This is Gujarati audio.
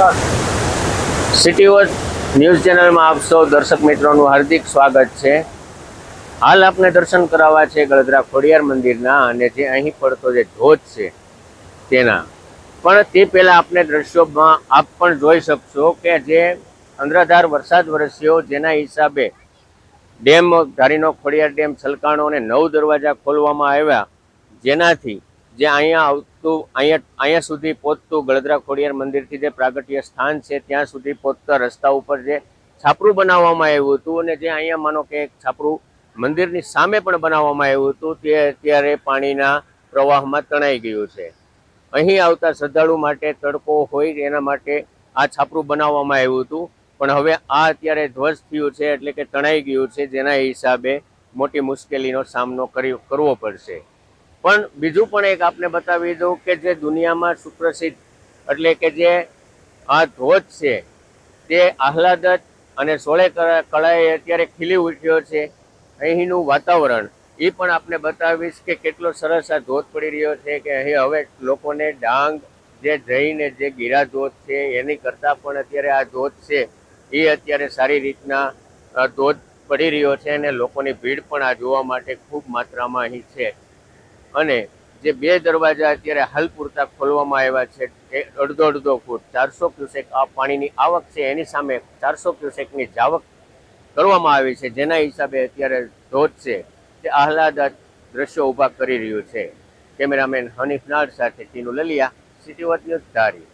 સિટી વોચ ન્યૂઝ ચેનલમાં આપ સૌ દર્શક મિત્રોનું હાર્દિક સ્વાગત છે। હાલ આપને દર્શન કરાવવા છે ગળદરા ખોડિયાર મંદિરના, અને જે અહીં પડતો જે ધોધ છે તેના, પણ તે પહેલાં આપને દ્રશ્યોમાં આપ પણ જોઈ શકશો કે જે અંધરાધાર વરસાદ વરસ્યો, જેના હિસાબે ડેમ ધારીનો ખોડિયાર ડેમ છલકાણો અને 9 દરવાજા ખોલવામાં આવ્યા, જેનાથી જે અહીંયા સુધી પહોંચતું ગળદરા ખોડિયાર મંદિરથી જે પ્રાગટ્ય સ્થાન છે ત્યાં સુધી પહોંચતા રસ્તા ઉપર જે છાપરું બનાવવામાં આવ્યું હતું, અને જે અહીંયા માનો કે એક છાપરું મંદિરની સામે પણ બનાવવામાં આવ્યું હતું, તે અત્યારે પાણીના પ્રવાહમાં તણાઈ ગયું છે। અહીં આવતા શ્રદ્ધાળુ માટે તડકો હોય એના માટે આ છાપરું બનાવવામાં આવ્યું હતું, પણ હવે આ અત્યારે ધ્વસ્ત થયું છે, એટલે કે તણાઈ ગયું છે, જેના હિસાબે મોટી મુશ્કેલીનો સામનો કરવો પડશે। પણ બીજું પણ એક આપને બતાવી દઉં કે જે દુનિયામાં સુપ્રસિદ્ધ એટલે કે જે આ ધોધ છે તે આહલાદક અને સોળે કળાએ અત્યારે ખીલી ઉઠ્યો છે। અહીંનું વાતાવરણ એ પણ આપને બતાવીશ કે કેટલો સરસ આ ધોધ પડી રહ્યો છે, કે અહીં હવે લોકોને ડાંગ જે જઈને જે ગીરા ધોધ છે એની કરતાં પણ અત્યારે આ ધોધ છે એ અત્યારે સારી રીતના ધોધ પડી રહ્યો છે, અને લોકોની ભીડ પણ આ જોવા માટે ખૂબ માત્રામાં અહીં છે। અને જે 2 દરવાજા અત્યારે હાલ પૂરતા ખોલવામાં આવ્યા છે, એ અડધો ફૂટ 400 ક્યુસેક આ પાણીની આવક છે, એની સામે 400 ક્યુસેકની જાવક કરવામાં આવી છે, જેના હિસાબે અત્યારે ધોધ છે તે આહલાદક દ્રશ્યો ઊભા કરી રહ્યું છે। કેમેરામેન હનીફ નાડ સાથે Tinu Laliya, city watch news ધારી।